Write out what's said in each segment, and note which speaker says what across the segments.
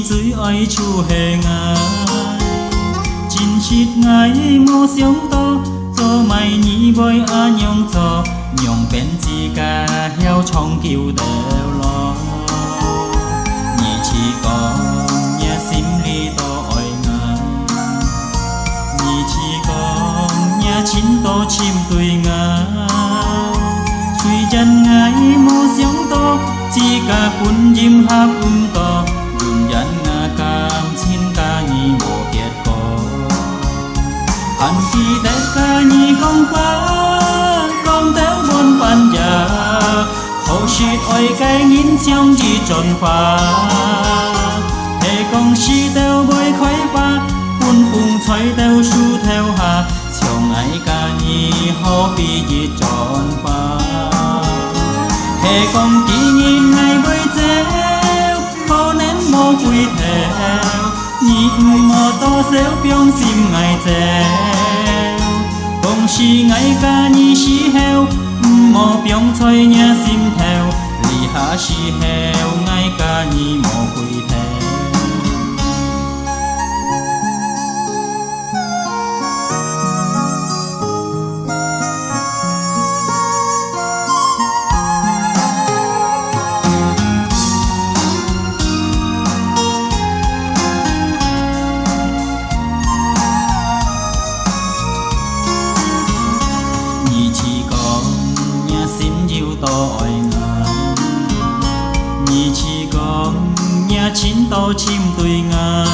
Speaker 1: dưới ấy chu hề ngài chín chít ngài mô xiong to cho mày nhị bơi a nhong cho nhong bên chi ca heo trong kiều đều lo nhị chỉ có nhà sim li to oi ngài nhị chỉ có nhà chín to chim tùy ngài suy chân ngài mô xiong to chỉ cả phun diêm háp to dần cam xin ca nhi mùa kiệt cổ hẳn khi tết ca nhi công phá công téo buôn bàn già khổ shit oi cái nghìn xiong gì tròn phá hệ công si téo bơi khói pha buôn phùng xoay téo su theo hà chồng ấy ca nhi hô bi gì tròn phá hệ công kỷ nhìn ngày bơi chéo khó nén mô quy theo nhị mò to xéo biong sim ngày chèo công si ngày ca nhi si heo mò biong xoay nhà sim theo lì hạ si heo ngày ca nhi mò quy theo tỏi ngài nhị chỉ có nhà chín to chim tùy ngài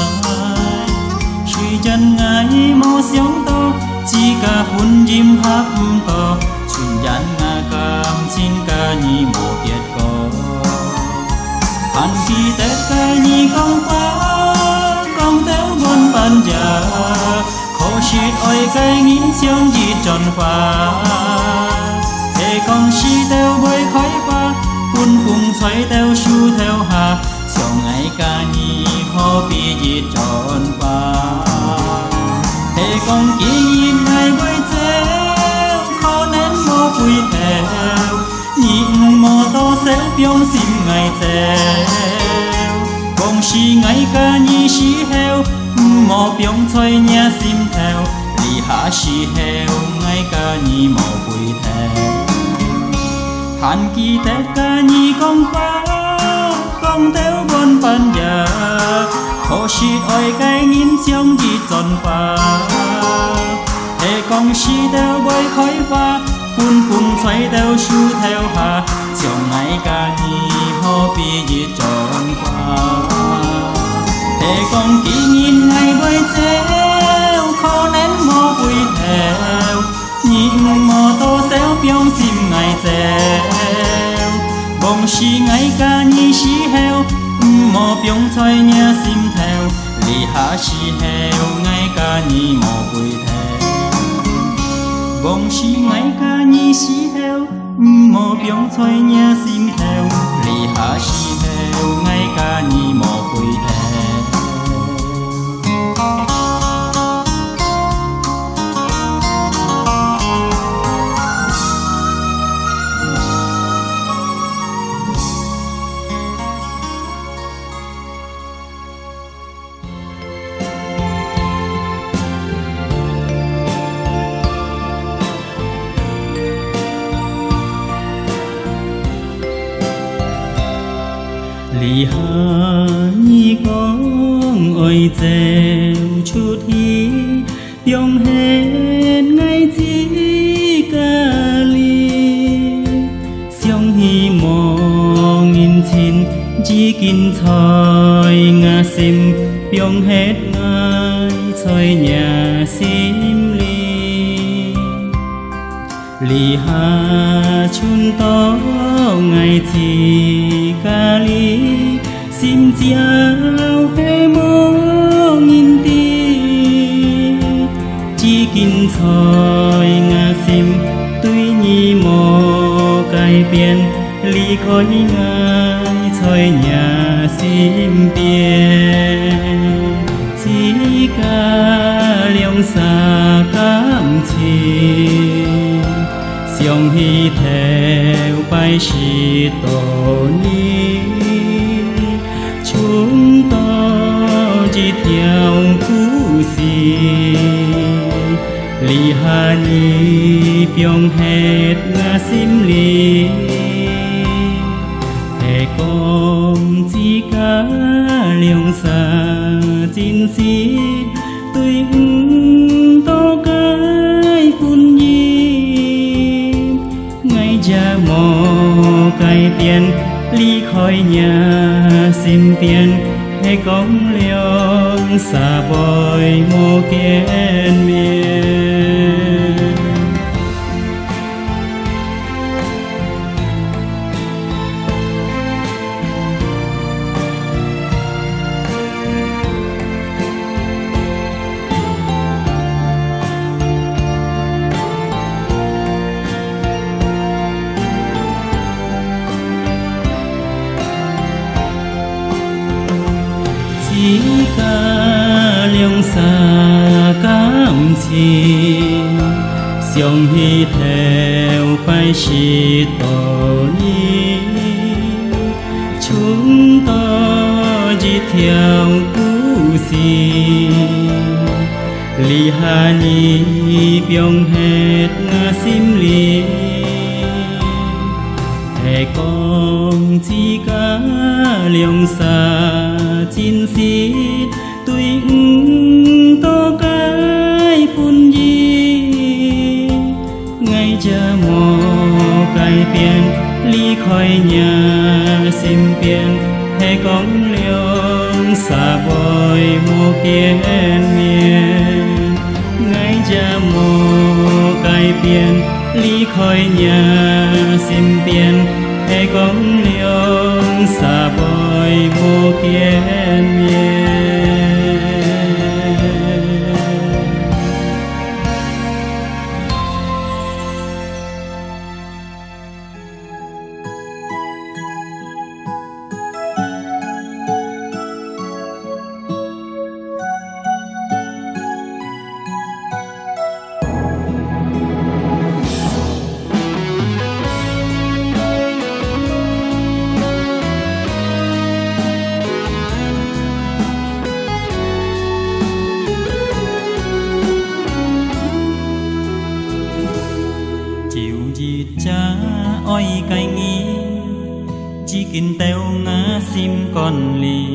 Speaker 1: suy chân ngài mô xiong to chỉ cả phun diêm háp to chuyên dàn ngà cam xin ca nhi mô kiệt có hẳn khi tết ca nhi công phá công téo buôn bàn già khổ shit oi cái nghìn xiong gì tròn phá hệ con si theo bơi khói pha buôn phùng xoay theo su theo hà chồng ấy ca nhi hô bi gì tròn phá hệ con kỷ nhìn ngày bơi chéo khó nén mô quy theo nhịn mò to xéo biong sim ngày chèo con si ngày ca nhi si heo mò biong xoay nhà sim theo lì hạ si heo ngày ca nhi mò quy theo hàn kỳ tết ca nhi công phá công téo buôn bàn già khổ shit oi cái nghìn xiong gì tròn phá hệ công si téo bơi khói pha buôn phùng xoay téo su theo hà chồng ấy ca nhi hô bi gì tròn phá hệ công kỷ nhìn ngày bơi chéo khó nén mô quy theo nhịn mò to xéo biong sim ngày chèo bông si ngày ca nhi si heo mò biong xoay nhà sim theo lì hạ si heo ngày ca nhi mò quy theo bông si ngày ca nhi si heo mò biong xoay nhà sim theo lì hạ si heo ngày ca nhi mò quy theo lì hà nhi con ơi chèo chút hi biong hết ngày chỉ ca li xiong hi mò nghìn chín chỉ kinh thôi ngà sim biong hết ngày thôi nhà sim li lì hà chun to ngày thì ca lý sim chiao pe mô nghìn ti chỉ kinh thôi ngà sim tuy nhi mô cài biển lì khói ngài thôi nhà sim biển chỉ ca liang xa cảm chi xiong hi theo bài sĩ tổ ni chúng tôi chỉ theo cú si li hà ni pyong hết ngã sim li hệ công chỉ cả liang xa chín si tôi to cái phun nhi ngày cha mò cài tiền ly khỏi nhà sim tiền hay công liang xa bồi mô kiên miền chỉ ca liang xa cảm chi xiong hi theo bài sĩ tổ ni chúng tôi chỉ theo cú si li hà ni pyong hết ngã sim li hệ công chỉ cả liang xa chín si tuy to cái phun gì ngày cha mò cài biển ly khỏi nhà sim biển hay công liang xa bồi mô kiên miền ngày cha mò cài biển ly khỏi nhà sim biển hay công liang xa bồi mô kiên miền cha oi cay nghi chỉ kinh teo ngã sim con lì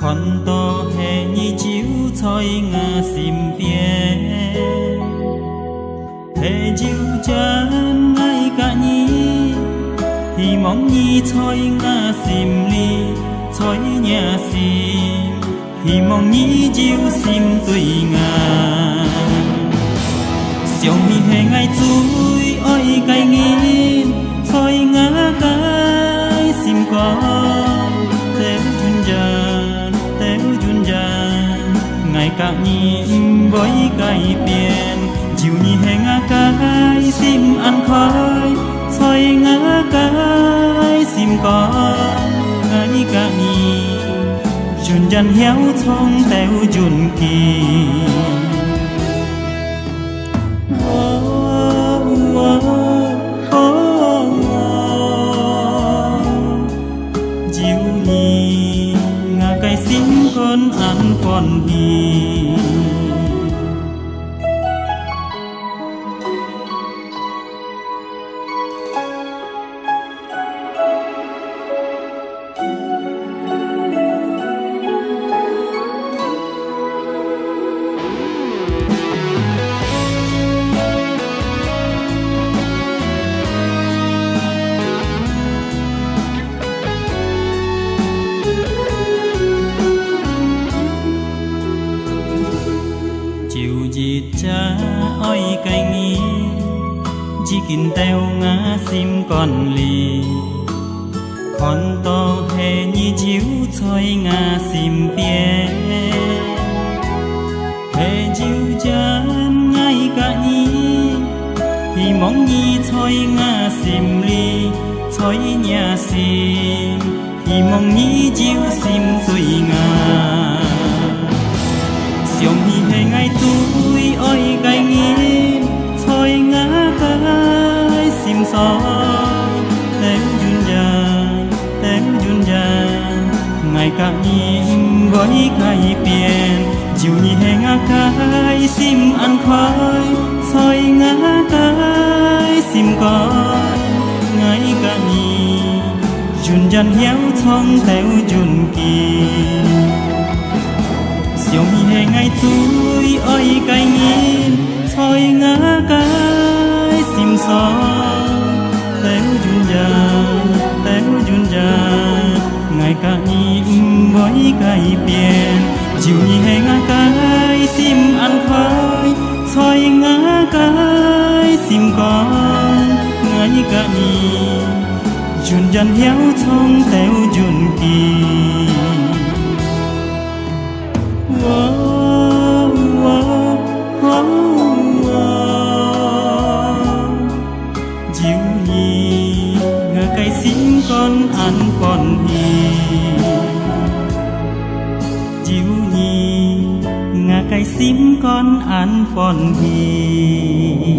Speaker 1: con to hè nhi chiếu thôi ngã sim bia hè chiếu chân ngay cả nhi thì mong nhi thôi ngã sim li thôi nhà sim thì mong nhi chiếu sim tùy ngà xiong mi hè ngay chui oi cay nghi thôi ngã cái sim con theo chun dàn ngày cả nhìn với cay biển chiều nhì hè ngã cái sim ăn khói thôi ngã cái sim con ngày cả nhìn chun dàn héo thông theo chun kỳ chiều nhì ngã cái sim con ăn con hi kinh teo ngã sim còn lì con to hè như chiếu soi ngã sim bia hè chiếu chân ngay cả nhí thì mong nhí soi ngã sim ly soi nhà sim thì mong nhí chiếu sim tùy ngã xiong hi hè ngay túi ôi cái nghĩ soi ngã cái sim gió tem dun già ngày cả nhìn gói cái biển chiều nhị hè ngã cái sim ăn khoai soi ngã cái sim con ngày cả nhìn dun dần héo thong theo dun kỳ xiong hi hè ngay túi ôi cái nhìn soi ngã cái sim gió theo dun già ngày cả nhìn gói cái biển chiều nhị hè ngã cái sim ăn khoai soi ngã cái sim con ngày cả nhìn dun dần héo thong theo dun kỳ chiều nhị ngã cái sim con ăn con hi chiều nhị ngã cái sim con ăn con hi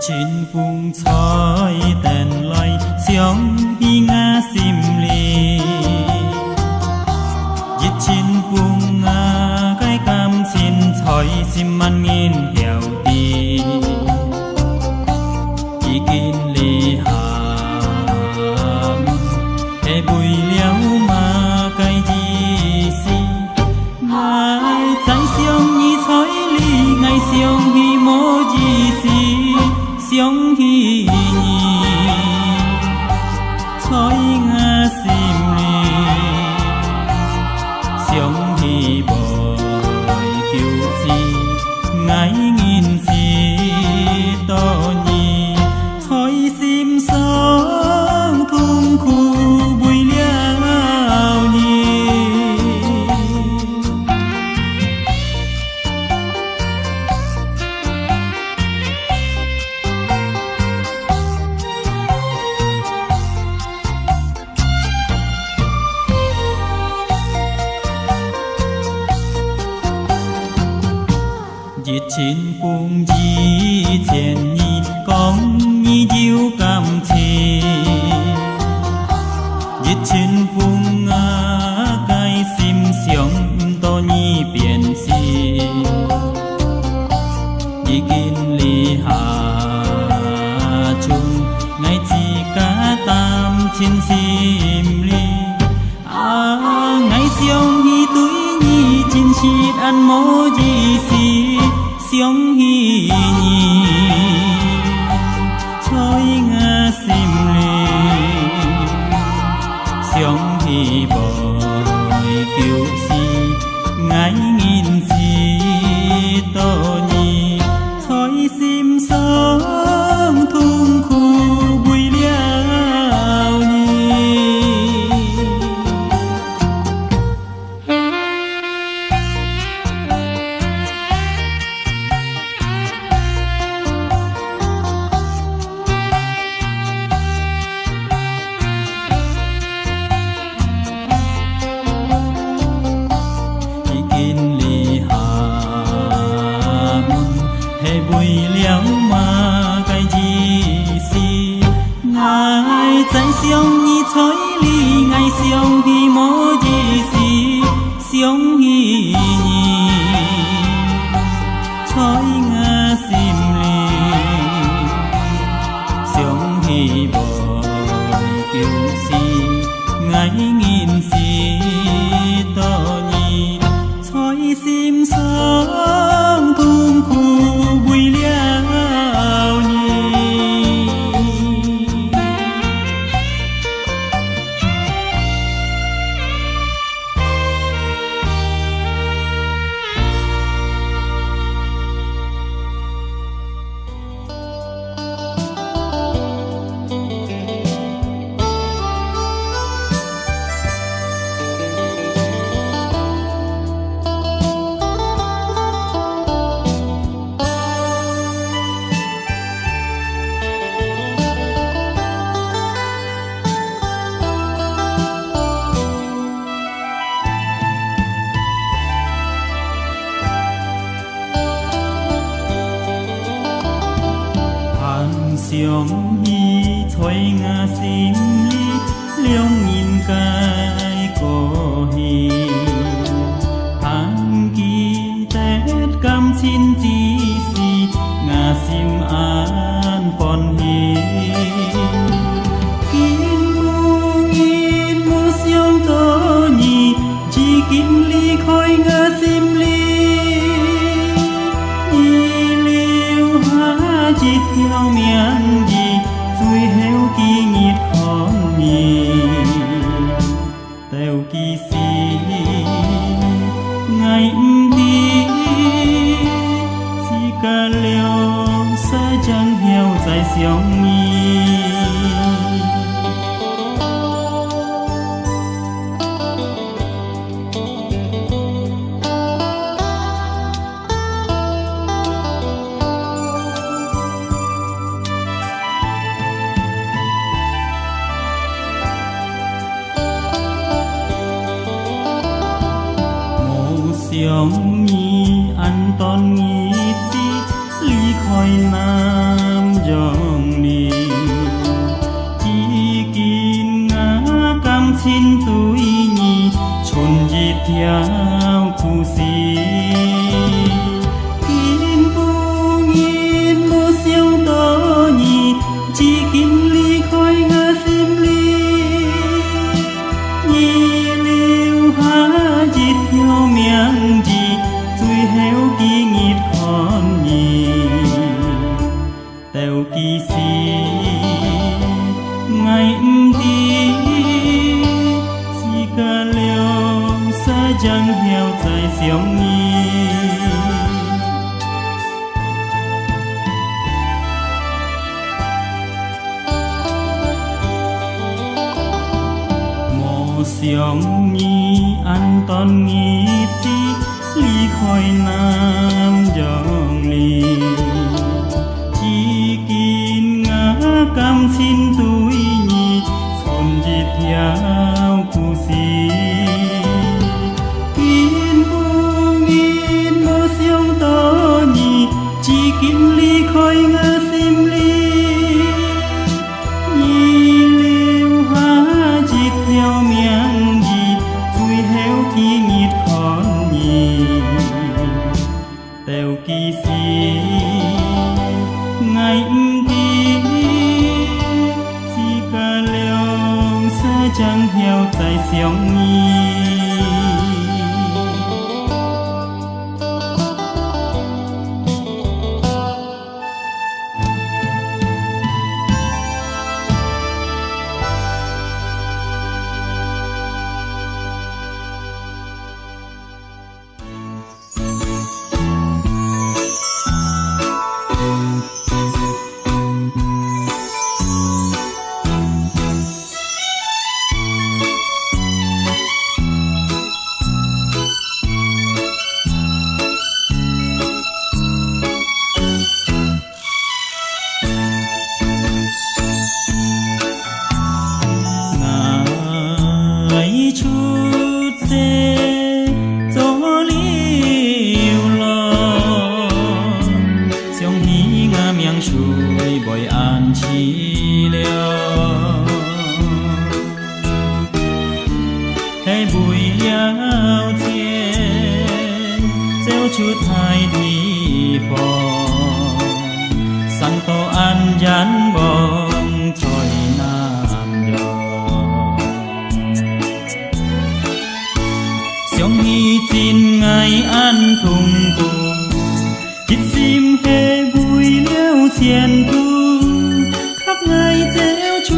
Speaker 1: trên vùng soi đèn loi xiong hi ngã sim ly dịch trên vùng cái cam xin soi sim ăn nghìn heo đi chỉ kinh ly hàm e bùi liao mà cái gì xi ngày trái xiong như soi ly ngày xiong hi mô gì xi xiong hi soi ngã sim ly xiong hi bồi kiều si ngái nghìn si to nhi soi sim sóng thung khu bùi liao nhi diệt trên cung di tiền nhi con nhi diêu cảm thi diệt trên vùng cái sim xiong to nhi biển si đi kinh ly hà chung ngày chỉ cả tam trên sim ly ngày xiong hi túi nhi chín chít ăn mô gì si xiong hi nhi soi ngã sim ly xiong hi bồi kiều si ngái nghìn si to nhi soi sim sóng thung khu bùi liao nhi bùi liao mà cái gì xi ngày trái xiong như soi ly ngày xiong hi mô gì xi xiong hi nhi soi 相依吹雅心里兩人界個戲盼記得感情只是雅心安放戲見無言無相多意只見離開雅心里chỉ theo miệng gì rồi heo kỳ nhiệt con nhì tèo kỳ si ngày đi chỉ cả liều sa chẳng heo dài xiong nhì xiong nhi ăn ton nghi ti ly khói nam dòng đi chỉ kín ngã cam xin túi nhi chôn dịt theo khu si kín bu nghìn bu xiong to nhi chỉ kín ly khói ngã sim ly nhi liu ha dịt theo miệng heo kỳ nhiệt con nhì tèo kỳ si ngày đi chỉ cả liều sa chẳng heo dài xiong nhì mồ xiong nhi ăn ton nghi ti ly khói nam dòng ly chỉ kín ngã cam xin túi nhi chôn dịt theo khu si kín bu nghìn mơ xiong to nhi chỉ kín ly khói ngã sim ly nhi liu ha dịt theo miệng gì vui heo kỳ nhiệt con nhì tèo kỳ si ngày đi chỉ cả liều sa chẳng heo dài xiong nhi chút hai đi phò sang to an gián bom trôi nam gió xiong hi tin ngày an thùng cùng kịp sim hê vui liêu xiên thu khắp ngày treo chu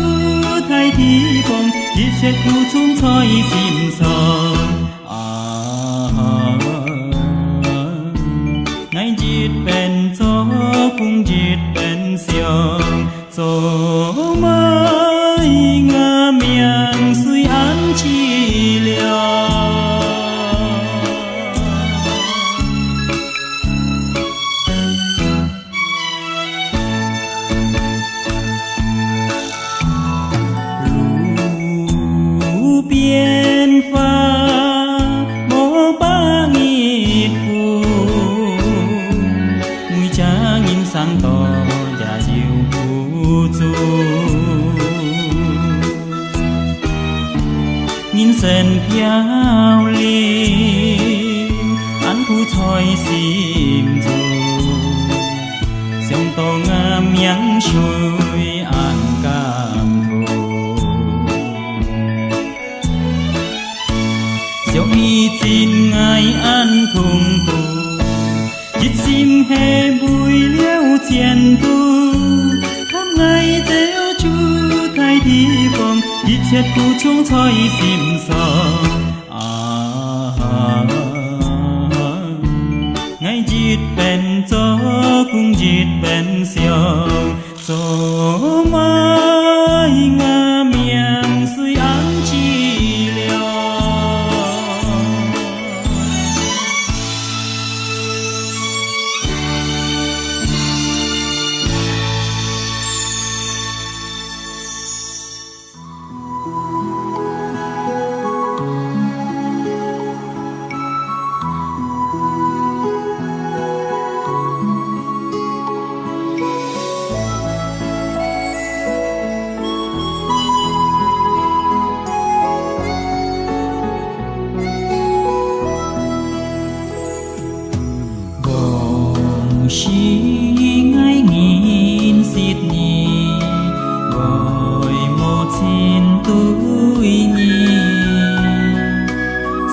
Speaker 1: thay đi bom kịp sẽ thu chung thoi sim sò ngày dịt bên gió cũng dịt bên xiong gió mới ngã miệng suy án chi liều lũ biên pha mô ba nghịt phù mùi cha nghìn sáng tỏ và diệu phù sen phiêu liu ăn thu thoi sim dù sông to ngam yang chui an cam thô sông mi tin ngày ăn thùng tù dít sim he bùi liêu tiền tu thăm ngày theo chu thay đi con dít chết cu chung thoi sim song ngày dít bên gió cũng dít bên xiao gió mai ngà miệng suy ăn chi liao chỉ ngay nghìn xịt nhì gọi một xin túi nhì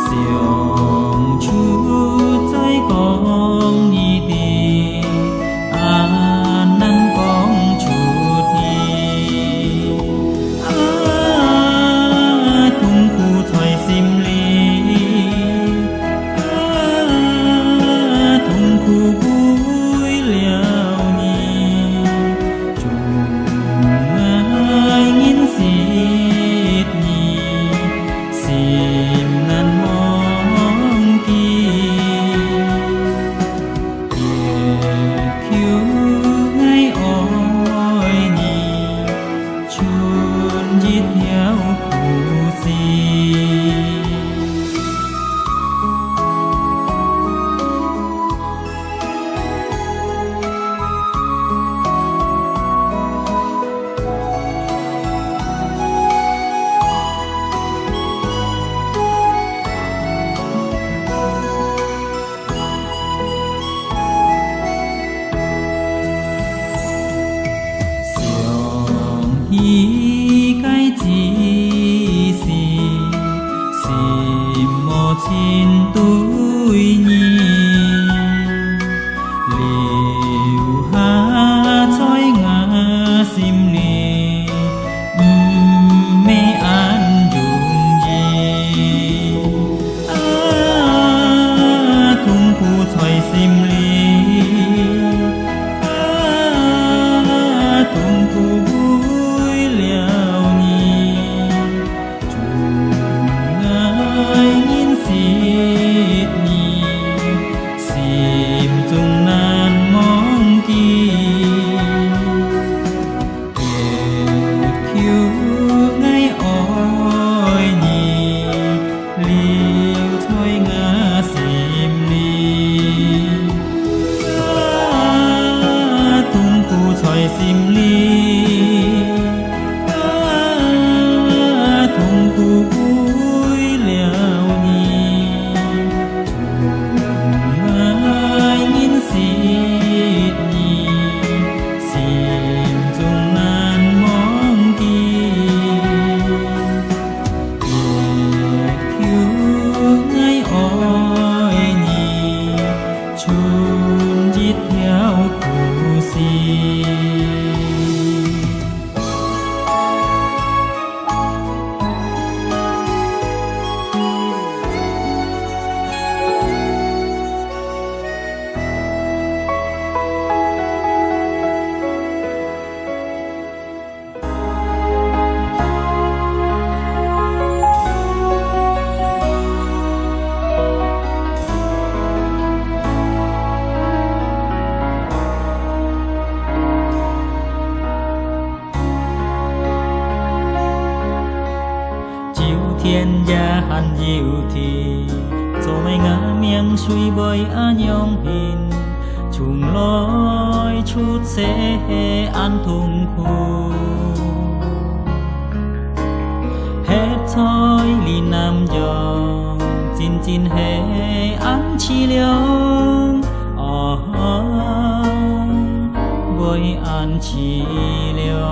Speaker 1: xiong chút trái con nhì đi năn con chút nhì tung khu thoại sim li tung khu cái gì xì một chín túi nhì liều hát chói ngã sim nì mê an dùng gì thung khu thoại sim li thung khu sim li thùng cu bụi liao nhì ai nhìn xịt nhì sim chung nan mong kỳ cứu ngay oi nhì chun dít theo khu sim thiên gia hàn diệu thì cho mày ngã miệng suy bơi an nhong hình chung lối chút sẽ an thùng khu hết thôi lì nam chín hệ ăn chi liêu với ăn chi liêu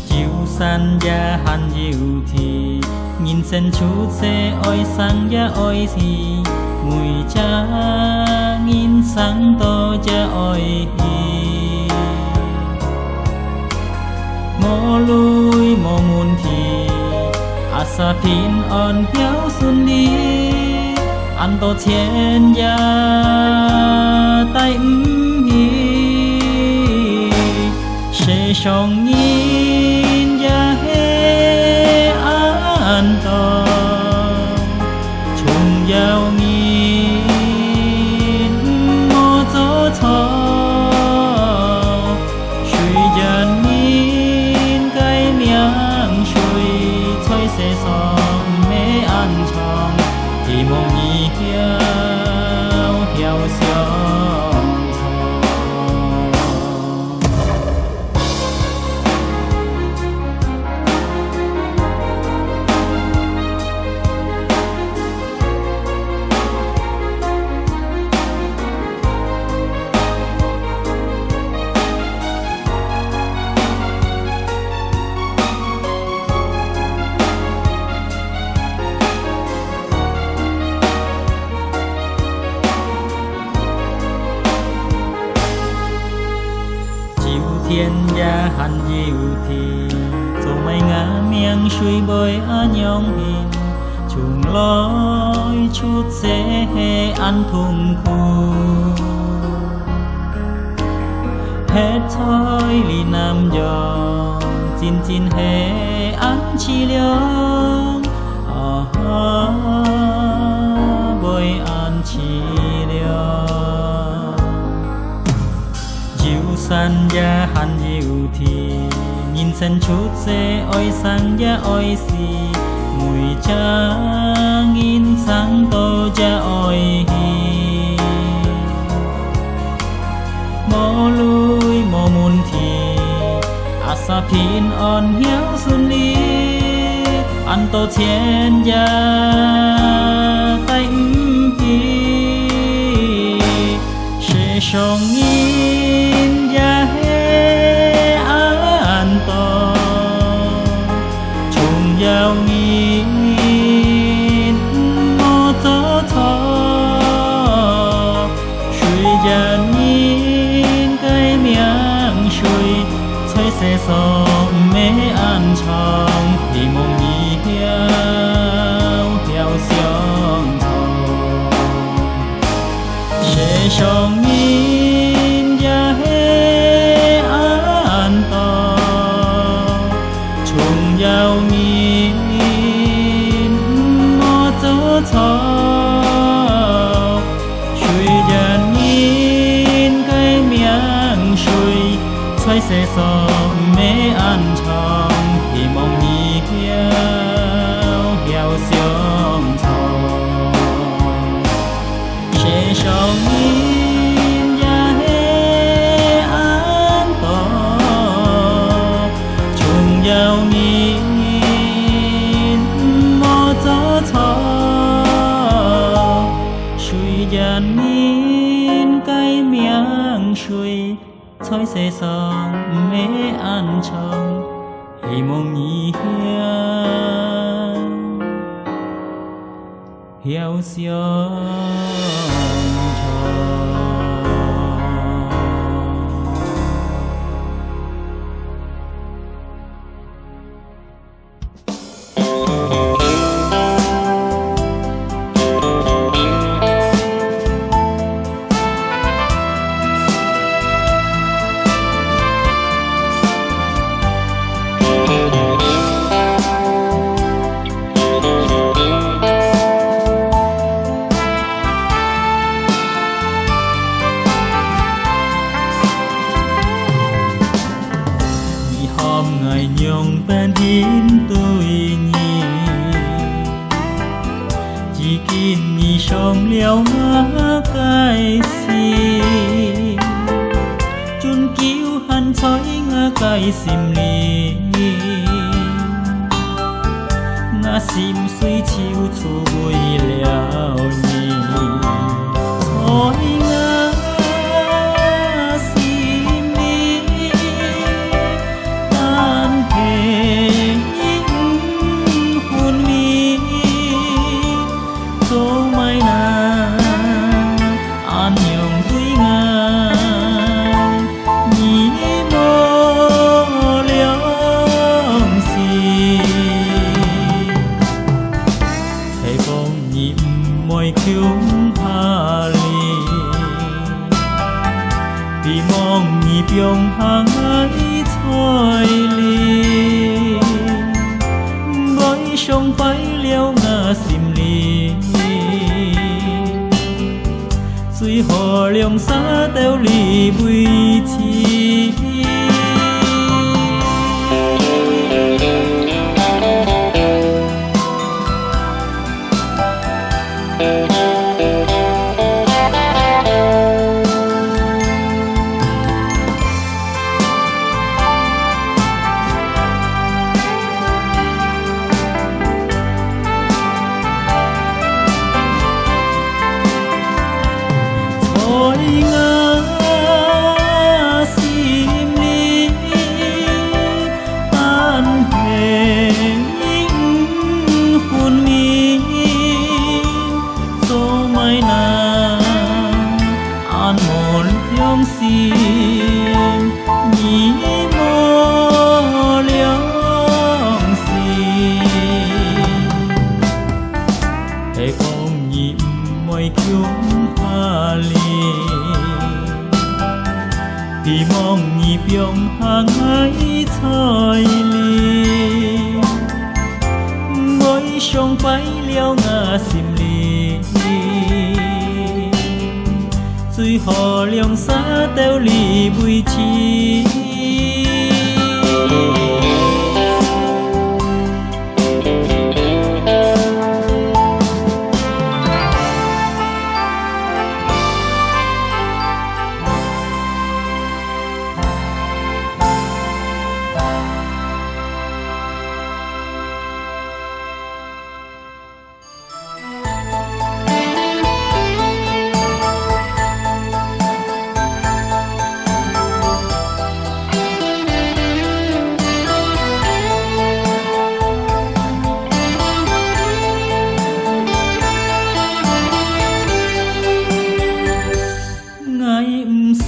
Speaker 1: chiều san ya han diệu thì nhìn sen chút xe oi sang ya oi thì mùi cha nhìn sang to cha oi hi mò lui mò muôn thì asa pin on hiếu xuân đi ăn to chén ya tay hi sẽ song nhìn ya he an to chung giao nhìn mò gió thọ suy dần nhìn cái miệng suy thôi sẽ xong mê ăn chong thì mong nhị hiếu hiếu xiong thiên gia hành diệu thì dù mây ngã miệng suy bơi á nhong hình chung lối chút dễ ăn thùng khu hết thôi lì nam giò chín chín hệ ăn chi liêu bơi ăn chi liêu san ya han diệu thì nhìn sen chút xe oi sang ya oi si mùi cha nhìn sang to cha oi hi mò lui mò muôn thì asa pin on hiếu xuân đi ăn to chén ya tay hi sẽ song nhìn ya he an to chung giao nhìn mò gió thọ suy ya nhìn cái miệng suy thấy sẽ xong mê ăn chong thì mong nhị hiếu hiếu xiong sẽ song nhìn ya he an to chung giao nhìn mò gió thọ suy ya nhìn cái miệng suy thấy sẽ xong mê ăn chong thì mong nhị hiếu hiếu xiong sẽ song nhìn ya he an to chung giao nhìn mò gió thọ suy dần nhìn cái miệng suy thôi sẽ xong mê ăn chong thì mong nhị hiếu xiong ngày nhung bên hin tôi nhì chỉ kín nhì sông liêu ngã cái xì chun kiêu hàn chói ngã cái xìm lì 心水手厝为了你，所以我心里安平歡味，做mai na an nhường tuổi ngài nhĩ mô liễng xì thầy con nhịp môi khiếu hà lì vì mong nhịp yong hàng ấy thôi lì với sông phải liêu ngà xìm lì suy hồ liông xa teo lì bùi chi ôi ngơ sim li an hề phun mi số mai na an mòn thiong sim nhĩ mô liễng sim thầy con nhịp môi kiêu hoa li vì mong nhịp yong hàng ấy thôi lì mỗi sông bay liêu ngà xìm lì suy hồ liông xa teo lì bùi chi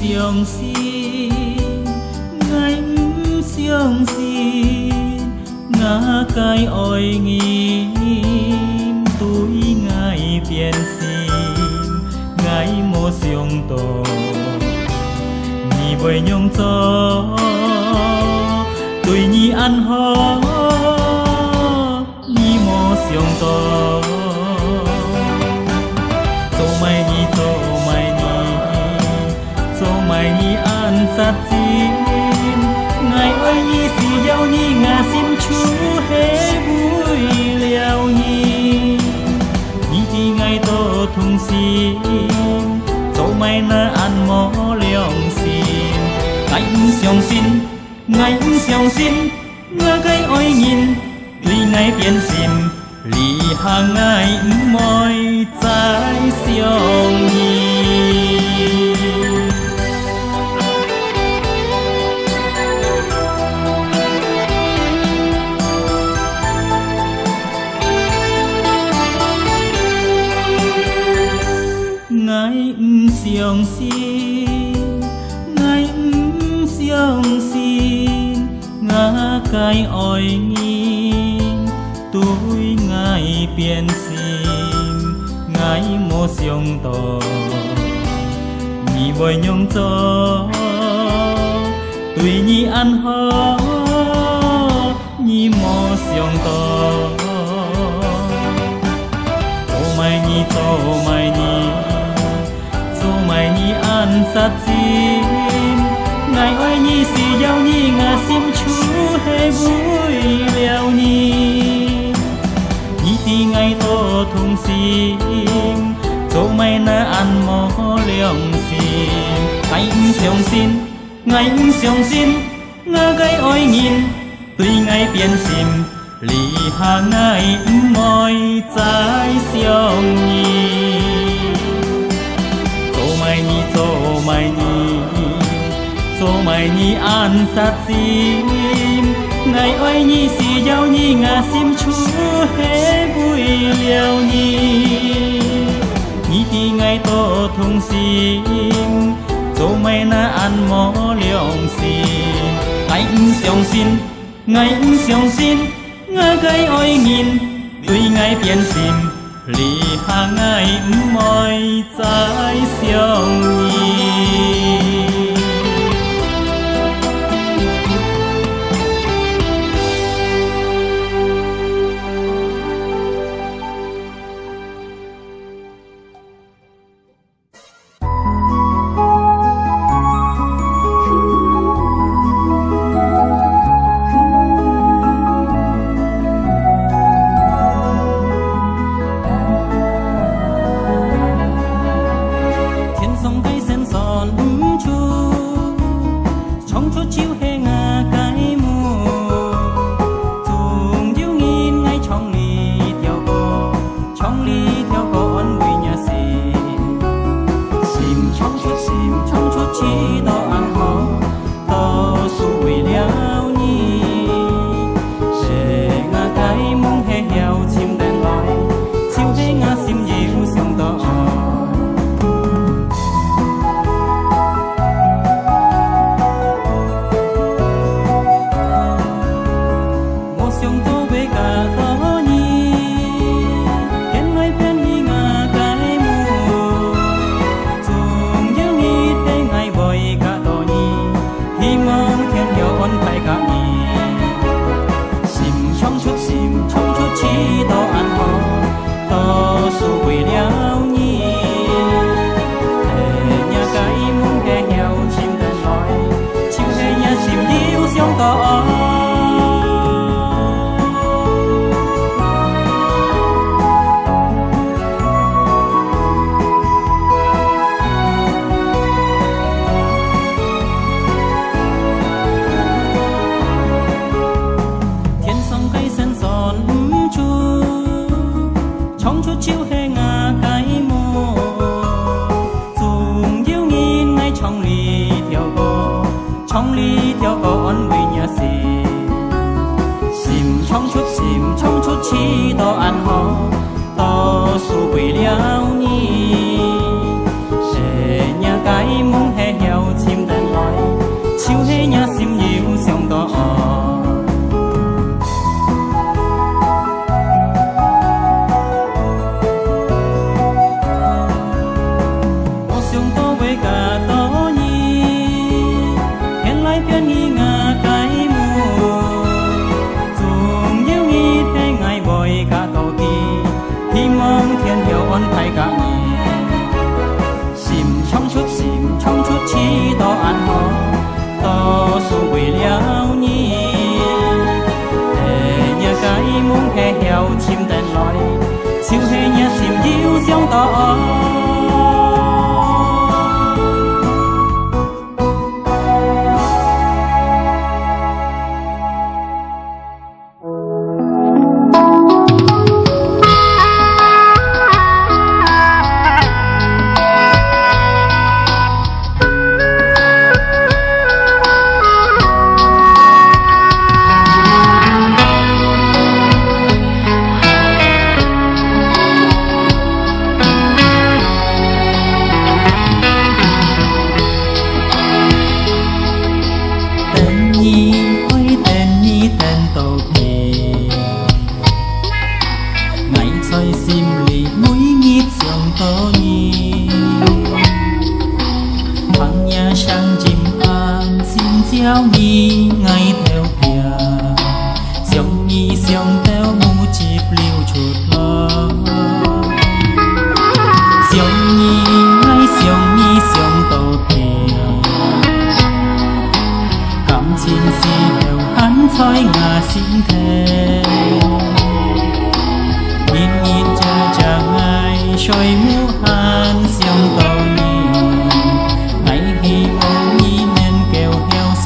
Speaker 1: xiong xi ngày xiong xi ngã cái oi nghiêm tuổi ngày biến sim ngày mô xiong to nhị bơi nhung cho tuổi nhị ăn ho nhị mô xiong to tô mai nhị mai nhi an sát xin ngày ơi nhi xì dâu nhi ngà xin chú hé vui liao nhi nhi thì ngày tô thùng xin tô mai na an mô liong xin ngày xiong xin ngà cái ôi nhìn tuy ngày biến xin lì hàng ngày môi trái xiong nhi ngày xiong xin ngã cái oi nghìn tuổi ngày biến sim ngày mô xiong to nhị bồi nhung cho tuổi nhị ăn ho nhị mô xiong to tô mai nhi an sát xin ngày ơi nhi xì dâu nhi ngà sim chú hê vui liao nhi thì ngày tô thùng sim tô mai na an mô liong sim ngày xiong xin ngà cái oi nhìn tuy ngày biến sim 离下爱唔爱再相依。做埋你，做埋你，做埋你安殺心。愛愛你是有你我心處係為了你，你的愛多痛心，做埋那按摩良心。愛唔相信，愛唔相信，我該愛人對愛變心，離下愛唔愛再相依。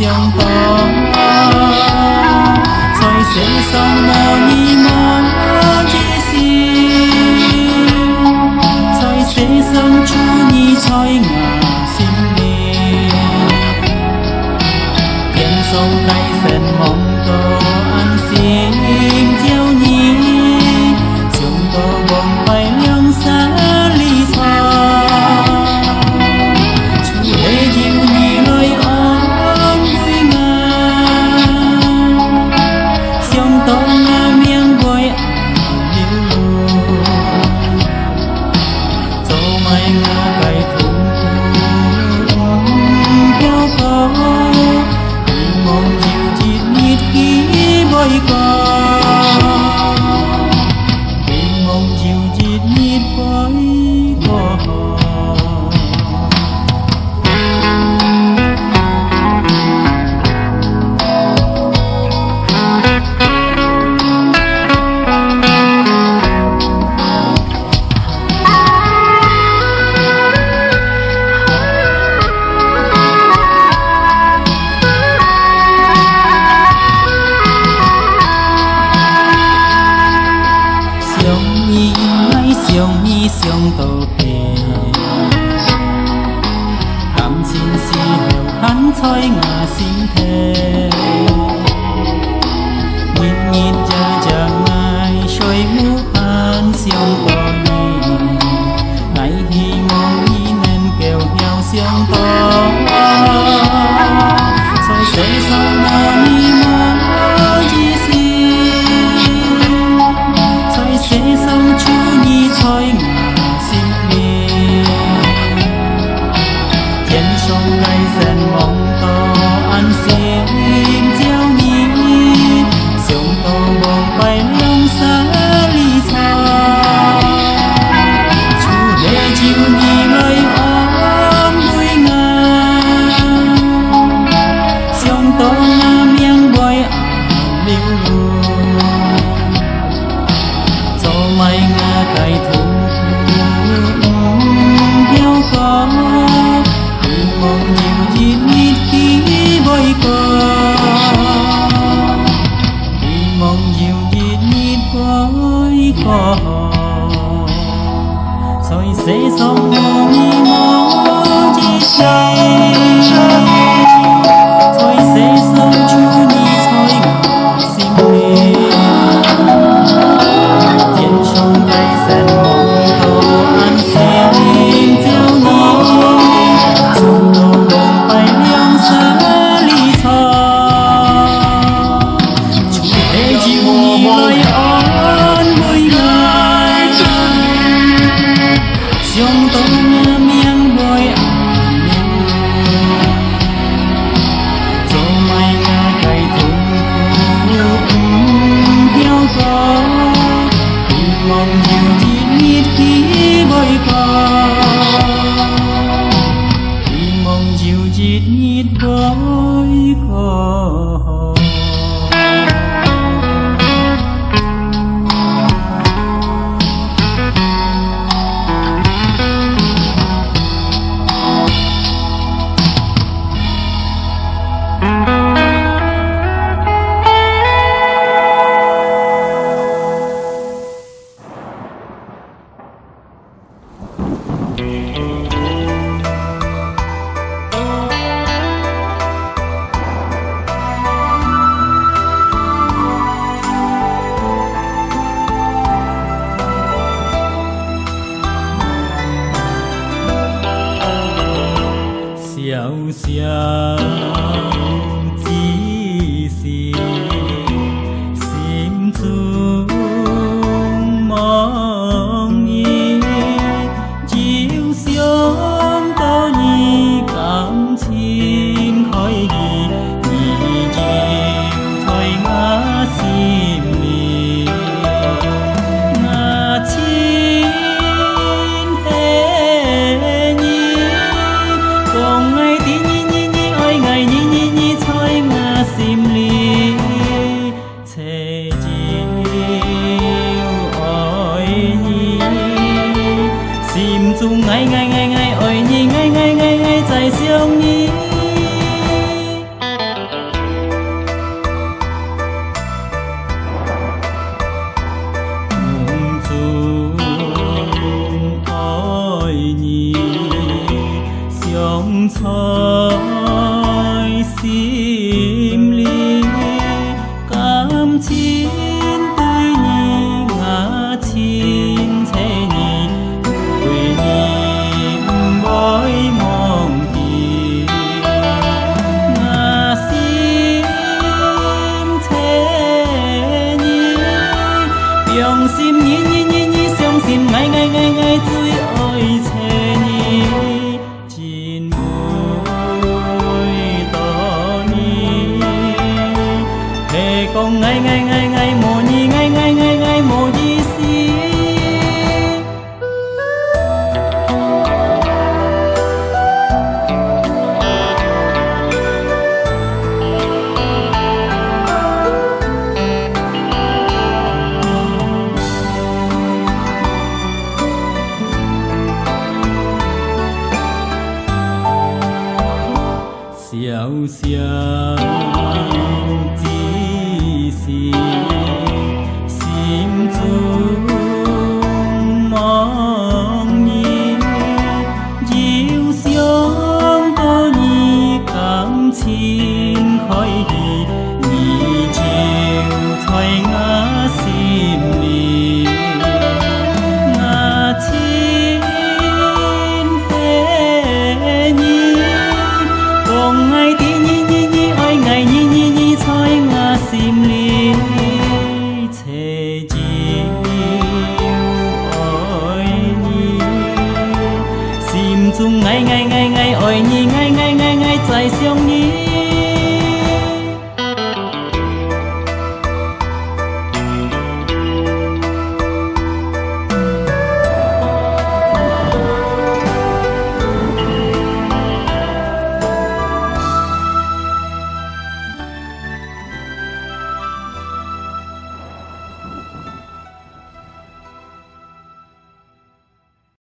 Speaker 2: 相當，在這生活。
Speaker 1: chói ngà xin đi tiền sông cây sen mong tô ăn xin chiều nhí chúng tô bồng bay lương xa ly xa chú hề dịu nhí lời ơn vui ngà xiong tô ngà miếng bồi mai ngã cây thùng theo có vì mong chiều chít nhít ký bơi có vì mong chiều chít nhít bơi có xiong tô kề cảm xin si hiểu hắn thôi ngà xin thề nhìn nhìn chờ mai trôi mũ an xiong tô nhì ngày hi mong hi nên kêu heo xiong tô rồi sẽ sau ngà ni mơ chi xin rồi sẽ sau chú nhi thôi ngà sông cây sen mong tô ăn xin chiều nhí sông tô bồng bay lông xa ly xa chú lệ chiều nhí lời ơn vui ngà sông tô ngà miếng bồi liu cho mai ngà cây thùng theo có mong chiều chít nhít ký bơi có mong chiều chít nhít bơi có rồi sẽ sống như mong chi rồi sẽ sống chú đi thôi xin đi tiền sông cây sen mong tô ăn xin chiều nhí chúng tôi bồng bay liêng xa ly xa chú hề dịu nhí lời ơn vui ngài xiong tô ngà miếng bồi cho mai ngà cây thùng theo có vì mong chiều chít nhít ký bơi có chiều chít nhít bơi có xiao xiao chi xì sim chung mong nhi chiều xiong tô nhi cảm xin khói đi nhị chiều thôi ngã sim đi ngã xin hề nhi cùng ngày tí nhi nhi nhi ơi ngày nhi nhi nhi 相隨心裏感情對你我親切你對你唔會忘記我心切你用心你相信愛最愛切你真會多你係講愛無你愛無意思小小只是心中茫然，要想到你感情開意，你就在我心裡，我親愛你。講愛的你愛你在我心裡，切照愛你，心中愛你愛在想你。